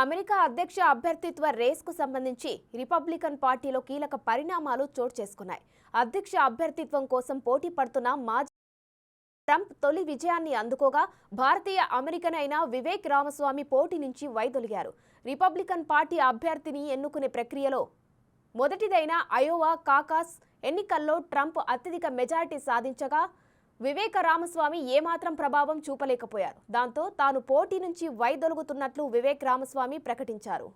America అధ్యక్ష అభ్యర్థిత్వ రేస్కు సంబంధించి Republican పార్టీలో కీలక పరిణామాలు చోటు చేసుకున్నాయి. అధ్యక్ష అభ్యర్థిత్వం కోసం పోటీ పడుతున్న మాజీ ట్రంప్ తొలి విజయాన్ని అందుకోగా భారతీయ అమెరికన్ అయిన వివేక్ రామస్వామి పోటీ నుంచి వైదొలిగారు. రిపబ్లికన్ పార్టీ అభ్యర్థిని ఎన్నుకునే ప్రక్రియలో మొదటిదైన అయోవా కాకాస్ ఎన్నికల్లో ట్రంప్ అత్యధిక మెజారిటీ సాధించగా వివేక రామస్వామి ఏమాత్రం ప్రభావం చూపలేకపోయారు. దాంతో తాను పోటీ నుంచి వైదొలుగుతున్నట్లు వివేక్ రామస్వామి ప్రకటించారు.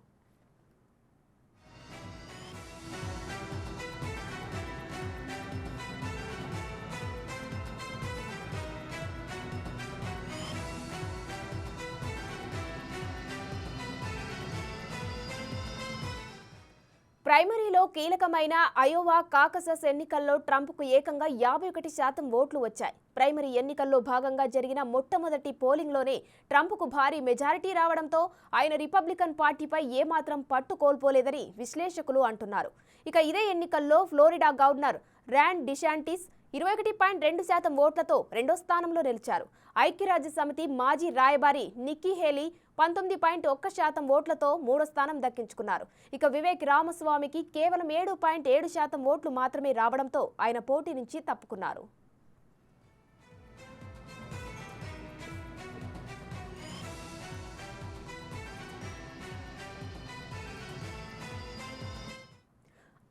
ప్రైమరీలో కీలకమైన అయోవా కాకసస్ ఎన్నికల్లో ట్రంప్కు ఏకంగా 51% ఓట్లు వచ్చాయి. ప్రైమరీ ఎన్నికల్లో భాగంగా జరిగిన మొట్టమొదటి పోలింగ్లోనే ట్రంప్కు భారీ మెజారిటీ రావడంతో ఆయన రిపబ్లికన్ పార్టీపై ఏమాత్రం పట్టు కోల్పోలేదని విశ్లేషకులు అంటున్నారు. ఇక ఇదే ఎన్నికల్లో ఫ్లోరిడా గవర్నర్ రాన్ డిశాంటిస్ 21.2% ఓట్లతో రెండో స్థానంలో నిలిచారు. ఐక్యరాజ్య సమితి మాజీ రాయబారి నిక్కీ హేలీ 19.1% ఓట్లతో మూడో స్థానం దక్కించుకున్నారు. ఇక వివేక్ రామస్వామికి కేవలం 7.7% ఓట్లు మాత్రమే రావడంతో ఆయన పోటీ నుంచి తప్పుకున్నారు.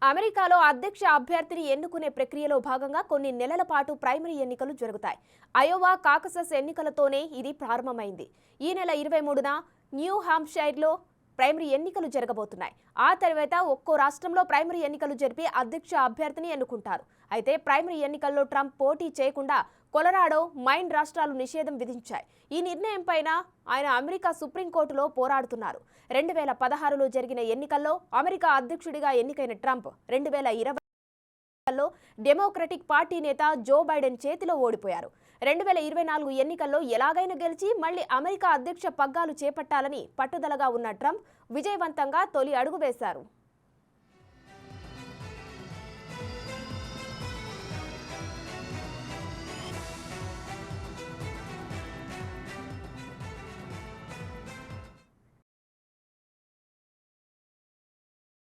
అమెరికాలో అధ్యక్ష అభ్యర్థిని ఎన్నుకునే ప్రక్రియలో భాగంగా కొన్ని నెలల పాటు ప్రైమరీ ఎన్నికలు జరుగుతాయి. అయోవా కాకసస్ ఎన్నికలతోనే ఇది ప్రారంభమైంది. ఈ నెల 23న న్యూ హాంప్షైర్లో ప్రైమరీ ఎన్నికలు జరగబోతున్నాయి. ఆ తర్వాత ఒక్కో రాష్ట్రంలో ప్రైమరీ ఎన్నికలు జరిపి అధ్యక్ష అభ్యర్థిని ఎన్నుకుంటారు. అయితే ప్రైమరీ ఎన్నికల్లో ట్రంప్ పోటీ చేయకుండా కొలరాడో, మైన్ రాష్ట్రాలు నిషేధం విధించాయి. ఈ నిర్ణయంపైన ఆయన అమెరికా సుప్రీంకోర్టులో పోరాడుతున్నారు. 2016లో జరిగిన ఎన్నికల్లో అమెరికా అధ్యక్షుడిగా ఎన్నికైన ట్రంప్ 2020లో డెమోక్రటిక్ పార్టీ నేత జో బైడెన్ చేతిలో ఓడిపోయారు. 2024 ఎన్నికల్లో ఎలాగైనా గెలిచి మళ్లీ అమెరికా అధ్యక్ష పగ్గాలు చేపట్టాలని పట్టుదలగా ఉన్న ట్రంప్ విజయవంతంగా తొలి అడుగు వేశారు.